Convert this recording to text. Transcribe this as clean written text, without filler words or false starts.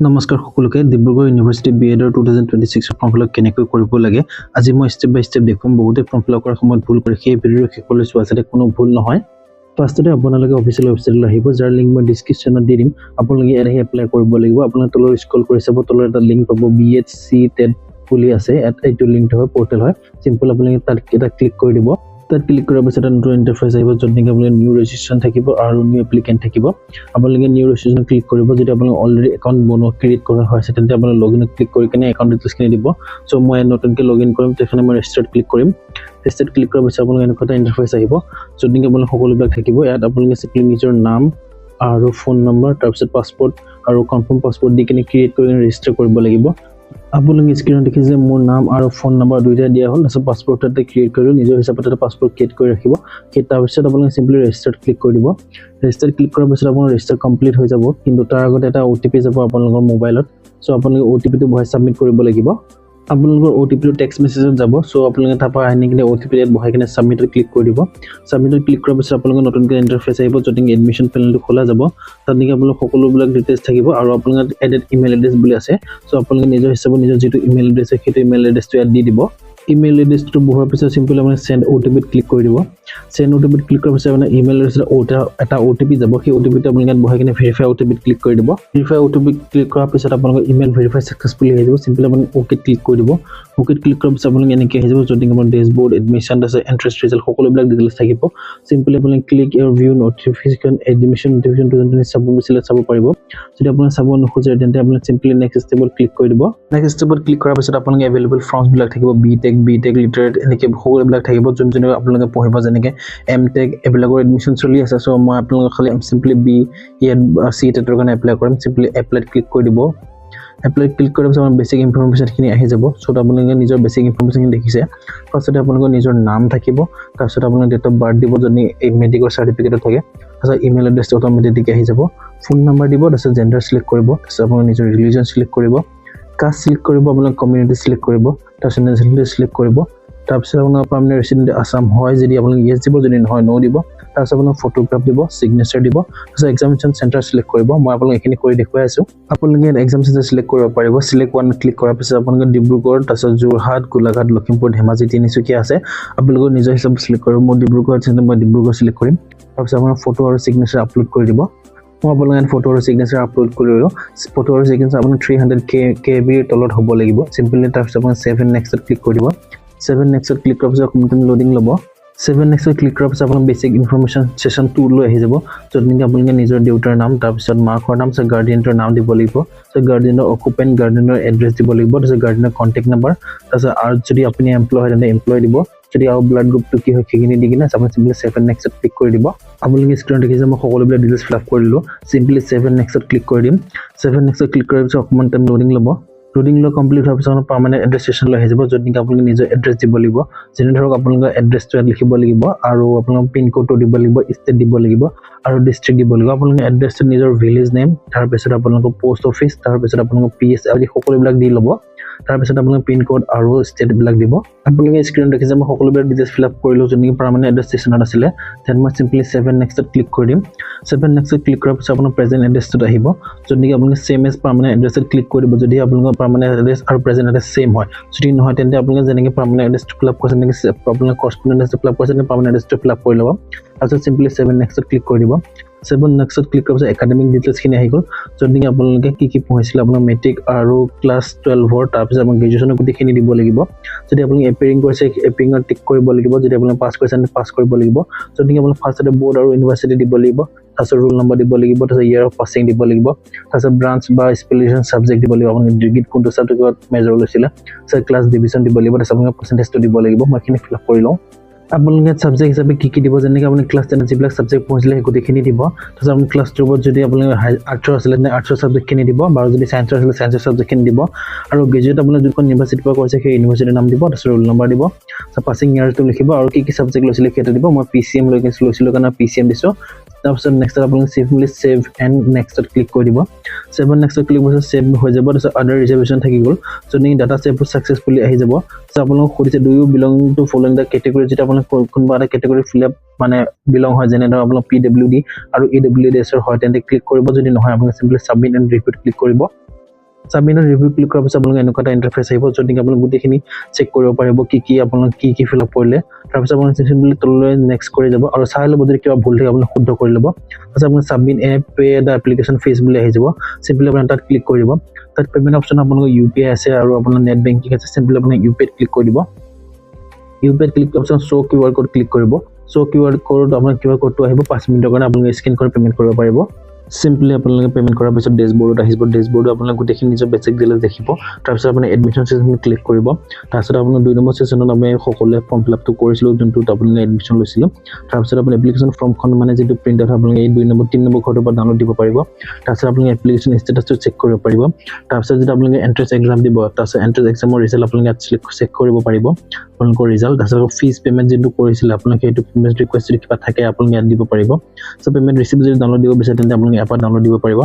নমস্কাৰ সকলোকে Dibrugarh university B.Ed 2026 form fill up কেনেকৈ কৰিব লাগে আজি মই ষ্টেপ বাই ষ্টেপ দেখুৱাম বহুতে ফৰ্ম ফিল আপ কৰাৰ সময়ত ভুল কৰে সেই ভিডিঅ'ৰ শেষলৈ চোৱা যাতে কোনো ভুল নহয় ফাৰ্ষ্টতে আপোনালোকে অফিচিয়েল ৱেবছাইটলৈ আহিব যাৰ লিংক মই ডেছক্ৰিপশ্যনত দি দিম আপোনালোকে ইয়াত আহি এপ্লাই কৰিব লাগিব আপোনালোকে তলৰ স্ক্ৰল কৰি চাব তলৰ এটা লিংক পাব B.Ed CTET বুলি আছে এইটো লিংকটো হয় পৰ্টেল হয় সিম্পল আপোনালোকে তাত এটা ক্লিক কৰি দিব তাত ক্লিক কৰাৰ পিছত নতুন ইন্টাৰফেস আহিব য'ত নেকি আপোনালোকৰ নিউ ৰেজিষ্ট্ৰেচন থাকিব আৰু নিউ এপ্লিকেন্ট থাকিব আপোনালোকে নিউ ৰেজিষ্ট্ৰেচন ক্লিক কৰিব যদি আপোনালোকৰ অলৰেডি একাউণ্ট বনোৱা ক্ৰিয়েট কৰা হৈছে তেন্তে আপোনালোকে লগইন ক্লিক কৰি কিনে একাউণ্ট ডিটেইলছখিনি দিব সো মই নতুনকৈ লগইন কৰিম তেখনে মই ৰেজিষ্টাৰ্ট ক্লিক কৰিম ৰেজিষ্টাৰ্ট ক্লিক কৰাৰ পিছত আপোনালোকৰ এনেকুৱা এটা ইন্টাৰফেস আহিব য'ত নেকি আপোনালোকৰ সকলোবিলাক থাকিব ইয়াত আপোনালোকে simply নিজৰ নাম আৰু ফোন নম্বৰ তাৰপিছত পাছপোৰ্ট আৰু কনফাৰ্ম পাছপোৰ্ট দি কিনে ক্ৰিয়েট কৰি ৰেজিষ্টাৰ কৰিব লাগিব আপোনালোকে স্ক্ৰিনত দেখি যে মোৰ নাম আৰু ফোন নম্বৰ দুইটা দিয়া হ'ল তাৰপিছত পাছপোৰ্টতে ক্ৰিয়েট কৰিলো নিজৰ হিচাপত এটা পাছপোৰ্ট ক্ৰিয়েট কৰি ৰাখিব তাৰপিছত আপোনালোকে simply ৰেজিষ্টাৰ্ট ক্লিক কৰি দিব ৰেজিষ্টাৰ ক্লিক কৰাৰ পিছত আপোনাৰ ৰেজিষ্টাৰ কমপ্লিট হৈ যাব কিন্তু তাৰ আগতে এটা OTP যাব আপোনালোকৰ মোবাইলত সো আপোনালোকে OTP টো বহাই সাবমিট কৰিব লাগিব আপোনালোকৰ OTP টো টেক্সট মেছেজত যাব সো আপোনালোকে তাৰ পৰা আনি কিনে OTP ৰে বহাই কিনে সাবমিটত ক্লিক কৰি দিব সাবমিটত ক্লিক কৰাৰ পিছত আপোনালোকৰ নতুনকৈ ইন্টাৰফেস আহিব য'ত এডমিশন পেনেলটো খোলা যাব তাত নেকি আপোনালোকৰ সকলোবিলাক ডিটেইলছ থাকিব আৰু আপোনালোকৰ এডেড ইমেইল এড্ৰেছ বুলি আছে সো আপোনালোকে নিজৰ হিচাপত নিজৰ যেটো ইমেইল এড্ৰেছ আছে সেইটো ইমেইল এড্ৰেছটো ইয়াত দি দিব ইমেইল এড্ৰেছটো বহাৰ পিছত সিম্পল আপুনি সেন্ড OTP ক্লিক কৰি দিব সেন্ড OTP ক্লিক কৰাৰ পিছত আপোনাৰ ইমেইল এড্ৰেছত এটা OTP যাব সেই OTP টো আপোনালোকে বহাই কিনে ভেৰিফাই OTP ক্লিক কৰি দিব ভেৰিফাই OTP ক্লিক কৰাৰ পিছত আপোনালোকৰ ইমেইল ভেৰিফাই সাকসেসফুলি হৈ যাব সিম্পল আপুনি ওকে ক্লিক কৰি দিব ওকে ক্লিক কৰাৰ পিছত আপোনালোকে এনেকৈ হৈ যাব য'ত আপোনাৰ ডেশবোৰ্ড এডমিশন আছে এন্ট্ৰেন্স ৰিজাল্ট সকলোবিলাক ডিটেইলছ থাকিব সিম্পল আপুনি ক্লিক ইউৰ ভিউ নটিফিকেশন এডমিশন 2020 চাব বিচাৰিলে চাব পাৰিব যদি আপুনি চাব নোখোজে তেন্তে আপুনি সিম্পলি নেক্সট ষ্টেপত ক্লিক কৰি দিব নেক্সট ষ্টেপত ক্লিক কৰাৰ পিছত আপোনালোকে এভেইলেবল ফৰ্মছ বিলাক থাকিব B.Tech লিটাৰেট এনেকৈ সকলোবিলাক থাকিব যোনজনে আপোনালোকে পঢ়িব যেনেকৈ M.Tech এবিলাকৰ এডমিশন চলি আছে সো মই আপোনালোকক খালি সিম্পলি B.Ed CTET ৰ কাৰণে এপ্লাই কৰিম সিম্পলি এপ্লাইত ক্লিক কৰি দিব এপ্লাই ক্লিক কৰাৰ পিছত আমাৰ বেসিক ইনফৰমেশন খিনি আহি যাব সো আপোনালোকে নিজৰ বেসিক ইনফৰমেশন খিনি দেখিছে ফাৰ্ষ্টতে আপোনালোকৰ নিজৰ নাম থাকিব তাৰপিছত আপোনালোকৰ ডেট অফ বাৰ্থ দিব যদি মেডিকেল সাৰ্টিফিকেট থাকে তাৰপিছত ইমেইল এড্ৰেছ অটোমেটিক আহি যাব ফোন নম্বৰ দিব তাৰপিছত জেন্ডাৰ সিলেক্ট কৰিব তাৰপিছত আপোনালোকৰ নিজৰ ৰিলিজন সিলেক্ট কৰিব কাষ্ট সিলেক্ট কৰিব আপোনালোকৰ কমিউনিটি সিলেক্ট কৰিব তাৰপিছত নেশ্যনেলিটি সিলেক্ট কৰিব তাৰপিছত আপোনালোকৰ পাৰ্মানেন্ট ৰেসিডেন্ট আসাম হয় যদি আপোনালোকে ইয়েস দিব যদি নহয় নো দিব তাৰপিছত আপোনালোকে ফটোগ্ৰাফ দিব সিগনেচাৰ দিব তাৰপিছত এক্সামিনেশ্যন চেণ্টাৰ সিলেক্ট কৰিব মই আপোনালোকক এখিনি কৰি দেখুৱাই আছো আপোনালোকে এক্সাম চেণ্টাৰ সিলেক্ট কৰিব পাৰিব সিলেক্ট ওৱান ক্লিক কৰাৰ পিছত আপোনালোকে ডিব্ৰুগড় তাৰপিছত যোৰহাট গোলাঘাট লখিমপুৰ ধেমাজি তিনিচুকীয়া আছে আপোনালোকে নিজৰ হিচাপত সিলেক্ট কৰিব মই ডিব্ৰুগড় আছে মই ডিব্ৰুগড় সিলেক্ট কৰিম তাৰপিছত আপোনাৰ ফটো আৰু সিগনেচাৰ আপলোড কৰি দিব মই আপোনালোকে ফটো আৰু সিগনেচাৰ আপলোড কৰিলো ফটো আৰু সিগনেচাৰ আপোনাৰ 300 KB তলত হ'ব লাগিব সিম্পলি তাৰপিছত আপুনি সেভ এণ্ড নেক্সট ক্লিক কৰি দিব সেভ এণ্ড নেক্সট ক্লিক কৰাৰ পিছত কম্পিউটাৰ লোডিং ল'ব সেভেন নেক্সট ক্লিক কৰাৰ পিছত আপোনাৰ বেসিক ইনফৰমেশন সেশন 2 লৈ আহি যাব য'ত নেকি আপোনালোকে নিজৰ দেউতাৰ নাম তাৰপিছত মাকৰ নাম তাৰপিছত গাৰ্ডিয়ানৰ নাম দিব লাগিব তাৰপিছত গাৰ্ডিয়ানৰ অকুপেন্ট গাৰ্ডিয়ানৰ এড্ৰেছ দিব লাগিব তাৰপিছত গাৰ্ডিয়ানৰ কন্টেক্ট নম্বৰ তাৰপিছত আৰু যদি আপুনি এমপ্লয় হয় তেন্তে এমপ্লয় দিব যদি আৰু ব্লাড গ্ৰুপটো কি হয় সেইখিনি দি কিনে আপুনি simply save and next click কৰি দিব আপোনালোকে স্ক্ৰিনত দেখিছে মই সকলোবিলাক ডিটেইলছ ফিল আপ কৰিলো simply save and next click কৰি দিম সেভ এণ্ড নেক্সট ক্লিক কৰাৰ পিছত অকমান টাইম লোডিং ল'ব লোডিং ল কমপ্লিট হোৱাৰ পিছত পাৰ্মানেন্ট এড্ৰেছ ষ্টেচন লৈ আহিব য'ত নেকি আপোনালোকে নিজৰ এড্ৰেছ দিব লাগিব যেনে ধৰক আপোনালোকৰ এড্ৰেছটো লিখিব লাগিব আৰু আপোনালোকৰ পিন কোডটো দিব লাগিব ষ্টেট দিব লাগিব আৰু ডিস্ট্ৰিক্ট দিব লাগিব আপোনালোকে এড্ৰেছটো নিজৰ ভিলেজ নেম তাৰ পিছত আপোনালোকৰ পোষ্ট অফিচ তাৰ পিছত আপোনালোকৰ PS আদি সকলোবিলাক দি ল'ব তাৰ পিছত আপোনালোকে পিন কোড আৰু ষ্টেট বিলাক দিব আপোনালোকে স্ক্ৰিনত দেখিছে মই সকলোবিলাক ডিটেইলছ ফিল আপ কৰিলো যেনে পাৰ্মানেন্ট এড্ৰেছ ষ্টেচনত আছিলে দেন মই সিম্পলি 7 নেক্সটত ক্লিক কৰি দিম 7 নেক্সটত ক্লিক কৰাৰ পিছত আপোনাৰ প্ৰেজেন্ট এড্ৰেছটো আহিব য'ত নেকি আপোনালোকে সেম এজ পাৰ্মানেন্ট এড্ৰেছত ক্লিক কৰিব যদি আপোনালোকৰ পাৰ্মানেন্ট এড্ৰেছ আৰু প্ৰেজেন্ট এড্ৰেছ সেম হয় যদি নহয় তেন্তে আপোনালোকে যেনেকৈ পাৰ্মানেন্ট এড্ৰেছটো ফিল আপ কৰিছে তেনেকৈ আপোনালোকৰ কৰস্পন্ডেন্ট এড্ৰেছটো ফিল আপ কৰিছে তেনে পাৰ্মানেন্ট এড্ৰেছটো ফিল আপ কৰি ল'ব তাৰপিছত সিম্পলি 7 নেক্সটত ক্লিক কৰি দিব 7 নেক্সটত ক্লিক কৰাৰ পিছত একাডেমিক ডিটেইলছ খিনি আহি গ'ল য'ত নেকি আপোনালোকে কি পঢ়িছিলে আপোনাৰ মেট্ৰিক আৰু ক্লাছ 12 তাৰপিছত আপোনাৰ গ্ৰেজুৱেশ্যনৰ গোটেইখিনি দিব লাগিব যদি আপুনি এপিয়াৰিং কৰিছে এপিয়াৰিঙত টিক কৰিব লাগিব যদি আপুনি পাছ কৰিছে পাছ কৰিব লাগিব য'ত নেকি আপুনি ফাৰ্ষ্টতে বৰ্ড আৰু ইউনিভাৰ্চিটি দিব লাগিব তাৰপিছত ৰোল নম্বৰ দিব লাগিব তাৰপিছত ইয়াৰ অফ পাছিং দিব লাগিব তাৰপিছত ব্ৰাঞ্চ বা স্পেচিয়েলাইজেশ্যন সাবজেক্ট দিব লাগিব আপুনি ডিগ্ৰীত কোনটো সাবজেক্টত মেজৰ লৈছিলে তাৰপিছত ক্লাছ ডিভিজন দিব লাগিব তাৰপিছত আপোনাৰ পাৰ্চেন্টেজটো দিব লাগিব মই এইখিনি ফিল আপ কৰি লওঁ আপোনালোকে সাবজেক্ট হিচাপে কি দিব যেনেকৈ আপুনি ক্লাছ 10 যিবিলাক সাবজেক্ট পঢ়িছিলে সেই গোটেইখিনি দিব তাৰপিছত আপুনি ক্লাছ 2 যদি আপোনালোকে আৰ্টছৰ আছিলে তেনে আৰ্টছৰ সাবজেক্টখিনি দিব আৰু যদি সায়েন্সৰ আছিলে সায়েন্সৰ সাবজেক্টখিনি দিব আৰু গ্ৰেজুৱেট আপুনি যোনখন ইউনিভাৰ্চিটিৰ পৰা কৰিছে সেই ইউনিভাৰ্চিটিৰ নাম দিব তাৰপিছত ৰোল নম্বৰ দিব তাৰপিছত পাছিং ইয়াৰটো লিখিব আৰু কি সাবজেক্ট লৈছিলে সেইটো দিব মই PCM লৈছিলোঁ কাৰণে PCM দিছোঁ তাৰপিছত নেক্সট আপোনালোকে সিম্পলি সেভ এণ্ড নেক্সটত ক্লিক কৰি দিব সেভ এণ্ড নেক্সটত ক্লিক কৰিছে সেভ হৈ যাব তাৰপিছত আদাৰ ৰিজাৰ্ভেশ্যন থাকি গ'ল যদি ডাটা সেভ সাকসেসফুলি আহি যাব তাৰপিছত আপোনালোকক সুধিছে do you belong to following the category যেতিয়া আপোনালোক কোনোবা এটা কেটেগৰী ফিল আপ মানে বিলং হয় যেনে ধৰক আপোনালোক PWD আৰু EWDS হয় তেন্তে ক্লিক কৰিব যদি নহয় আপোনালোকে simply submit and repeat click কৰিব সাবমিটৰ ৰিভিউ ক্লিক কৰাৰ পিছত আপোনালোকে এনেকুৱা এটা ইন্টাৰফেস আহিব য'ত নেকি আপোনালোকে গোটেইখিনি চেক কৰিব পাৰিব কি আপোনালোকে কি ফিল আপ কৰিলে তাৰ পিছত আপোনালোকে চিম্পলি তললৈ নেক্সট কৰি যাব আৰু চাই ল'ব যদি কিবা ভুল থাকে আপোনালোকে শুদ্ধ কৰি ল'ব তাৰপিছত আপোনালোকে সাবমিট পে দা এপ্লিকেশ্যন ফিজ বুলি আহি যাব চিম্পলি আপোনালোকে তাত ক্লিক কৰি দিব তাত পেমেন্ট অপচন আপোনালোকৰ UPI আছে আৰু আপোনাৰ নেট বেংকিং আছে চিম্পলি আপোনালোকে UPI ক্লিক কৰি দিব UPI ক্লিক অপচন শো QR কোড ক্লিক কৰিব শো QR কোড আপোনাৰ QR কোডটো আহিব 5 মিনিটৰ কাৰণে আপোনালোকে স্ক্যান কৰি পেমেন্ট কৰিব পাৰিব Simply আপোনালোকে পেমেন্ট কৰাৰ পিছত ড্যাশবোৰ্ডত আহিব ড্যাশবোৰ্ডত আপোনালোকে গোটেইখিনি নিজৰ বেসিক ডিটেইলছ দেখিব তাৰপিছত আপুনি এডমিশন সেশন ক্লিক কৰিব তাৰপিছত আপুনি 2 নম্বৰ সেশনত আমি সকলোৱে ফৰ্ম ফিল আপটো কৰিছিলো যোনটো আপোনালোকে এডমিশন লৈছিল তাৰপিছত আপুনি এপ্লিকেশন ফৰ্মখন মানে যেটো প্ৰিন্ট আউট আপোনালোকে এই 2 নম্বৰ 3 নম্বৰ ঘৰটোৰ পৰা ডাউনলোড দিব পাৰিব তাৰপিছত আপোনালোকে এপ্লিকেশন ষ্টেটাসটো চেক কৰিব পাৰিব তাৰপিছত যেটা আপোনালোকে এন্ট্ৰেন্স এক্সাম দিব তাৰপিছত এন্ট্ৰেন্স এক্সামৰ ৰিজাল্ট আপোনালোকে চেক কৰিব পাৰিব আপোনালোকৰ ৰিজাল্ট তাৰপিছত ফিজ পেমেন্ট যেটো কৰিছিল আপোনালোকে এইটো পেমেন্ট ৰিকুৱেষ্ট কিবা থাকে আপোনালোকে দিব পাৰিব সো পেমেন্ট ৰিসিপ্ট যদি ডাউনলোড দিব বিচাৰে তেন্তে আপোনালোকে এপত ডাউনলোড দিব পাৰিব